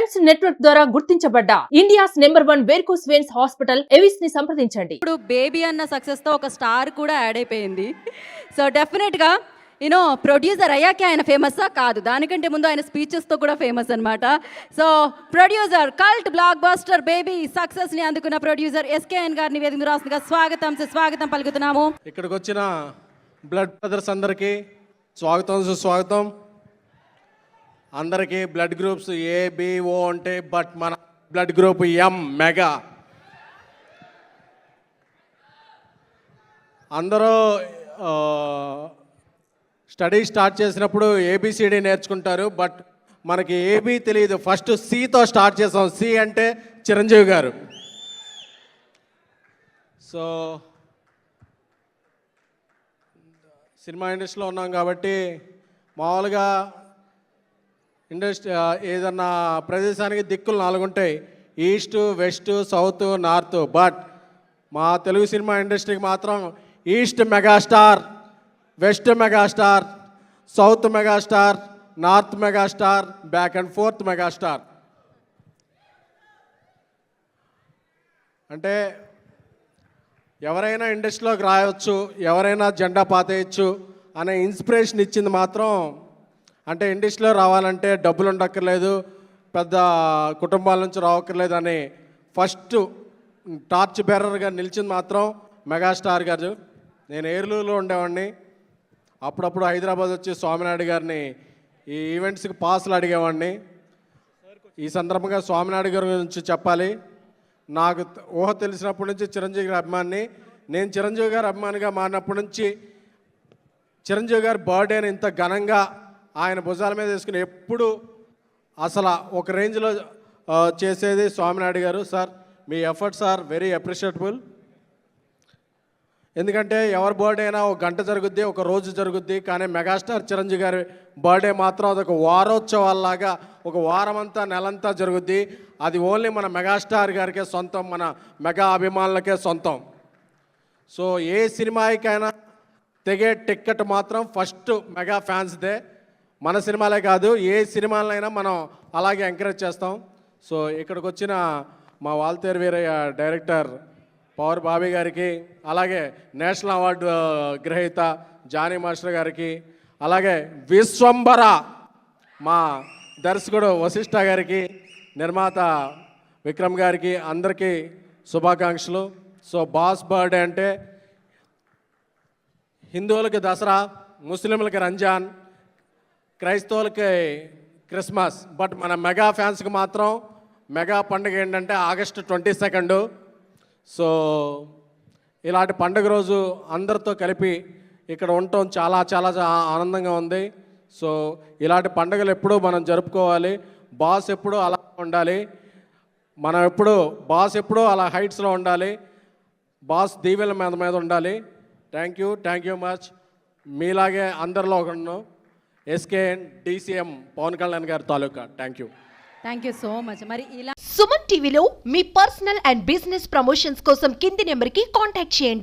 Stunts network ద్వారా గుర్తించబడ్డ India's number 1 varicose veins hospital Avis ని సంప్రదించండి. ఇప్పుడు బేబీ అన్న సక్సెస్ తో ఒక స్టార్ కూడా యాడ్ అయిపోయింది. సో డెఫినెట్ గా ప్రొడ్యూసర్ అయ్యాకే ఆయన ఫేమస్సా కాదు, దానికంటే ముందు ఆయన స్పీచెస్ తో కూడా ఫేమస్ అన్నమాట. So producer cult block buster baby success ని అందుకున్న ప్రొడ్యూసర్ ఎస్కేఎన్ గారిని వేదిక రాష్ట్రంగా స్వాగతం పలుకుతున్నాము. ఇక్కడికి వచ్చిన బ్లడ్ బ్రదర్స్ అందరికీ స్వాగతం సుస్వాగతం. అందరికీ బ్లడ్ గ్రూప్స్ ఏబిఓ అంటే బట్ మన బ్లడ్ గ్రూప్ ఎం మెగా. అందరూ స్టడీ స్టార్ట్ చేసినప్పుడు ఏబిసిడి నేర్చుకుంటారు, బట్ మనకి ఏబి తెలియదు. ఫస్ట్ సితో స్టార్ట్ చేసాం. సి అంటే చిరంజీవి గారు. సో సినిమా ఇండస్ట్రీలో ఉన్నాం కాబట్టి మామూలుగా ఏదన్నా ప్రదేశానికి దిక్కులు 4 ఉంటాయి, east, west, south, north. But మా తెలుగు సినిమా ఇండస్ట్రీకి మాత్రం east megastar, west megastar, south megastar, north megastar, back and fourth megastar. అంటే ఎవరైనా ఇండస్ట్రీలోకి రాయవచ్చు, ఎవరైనా జెండా పాతేయచ్చు అనే ఇన్స్పిరేషన్ ఇచ్చింది మాత్రం, అంటే ఇండస్ట్రీలో రావాలంటే డబ్బులు ఉండక్కర్లేదు, పెద్ద కుటుంబాల నుంచి రావక్కర్లేదు అని ఫస్ట్ టార్చ్ బేరర్గా నిలిచింది మాత్రం మెగాస్టార్ గారు. నేను ఏర్లూరులో ఉండేవాడిని. అప్పుడప్పుడు హైదరాబాద్ వచ్చి స్వామినాయుడు గారిని ఈ ఈవెంట్స్కి పాసులు అడిగేవాడిని. ఈ సందర్భంగా స్వామినాయుడు గారి గురించి చెప్పాలి. నాకు ఊహ తెలిసినప్పటి నుంచి చిరంజీవి గారి అభిమాని. నేను చిరంజీవి గారి అభిమానిగా మారినప్పటి నుంచి చిరంజీవి గారి బర్త్డేని ఇంత ఘనంగా ఆయన భుజాల మీద వేసుకుని ఎప్పుడు అసలు ఒక రేంజ్లో చేసేది స్వామినాయుడు గారు. సార్, మీ ఎఫర్ట్స్ ఆర్ వెరీ అప్రిషియేటబుల్. ఎందుకంటే ఎవరి బర్త్డే అయినా ఒక గంట జరుగుద్ది, ఒక రోజు జరుగుద్ది, కానీ మెగాస్టార్ చిరంజీవి గారి బర్త్డే మాత్రం అదొక వారోత్సవాల్లాగా ఒక వారమంతా నెలంతా జరుగుద్ది. అది ఓన్లీ మన మెగాస్టార్ గారికే సొంతం, మన మెగా అభిమానులకే సొంతం. సో ఏ సినిమాకైనా తెగే టిక్కెట్ మాత్రం ఫస్ట్ మెగా ఫ్యాన్స్దే. మన సినిమాలే కాదు, ఏ సినిమాలైనా మనం అలాగే ఎంకరేజ్ చేస్తాం. సో ఇక్కడికి వచ్చిన మా వాల్తేరు వీరయ్య డైరెక్టర్ పవర్ బాబీ గారికి, అలాగే నేషనల్ అవార్డు గ్రహీత జానీ మాస్టర్ గారికి, అలాగే విశ్వంబర మా దర్శకుడు వశిష్ఠ గారికి, నిర్మాత విక్రమ్ గారికి, అందరికీ శుభాకాంక్షలు. సో బాస్ బర్త్డే అంటే హిందువులకి దసరా, ముస్లింలకి రంజాన్, క్రైస్తవులకి క్రిస్మస్. బట్ మన మెగా ఫ్యాన్స్కి మాత్రం మెగా పండుగ ఏంటంటే ఆగస్టు 22. సో ఇలాంటి పండుగ రోజు అందరితో కలిపి ఇక్కడ ఉండటం చాలా చాలా ఆనందంగా ఉంది. సో ఇలాంటి పండుగలు ఎప్పుడూ మనం జరుపుకోవాలి. బాస్ ఎప్పుడూ అలా ఉండాలి, మనం బాస్ ఎప్పుడూ అలా హైట్స్లో ఉండాలి, బాస్ దీవెల మీద ఉండాలి. Thank you much. మీలాగే అందరిలో ఒకను ఎస్కేఎన్ DCM పవన్ కళ్యాణ్ గారి తాలూకా. Thank you so much. మరి ఇలా సుమన్ టీవీలో మీ పర్సనల్ అండ్ బిజినెస్ ప్రమోషన్స్ కోసం కింది నెంబర్కి కాంటాక్ట్ చేయండి.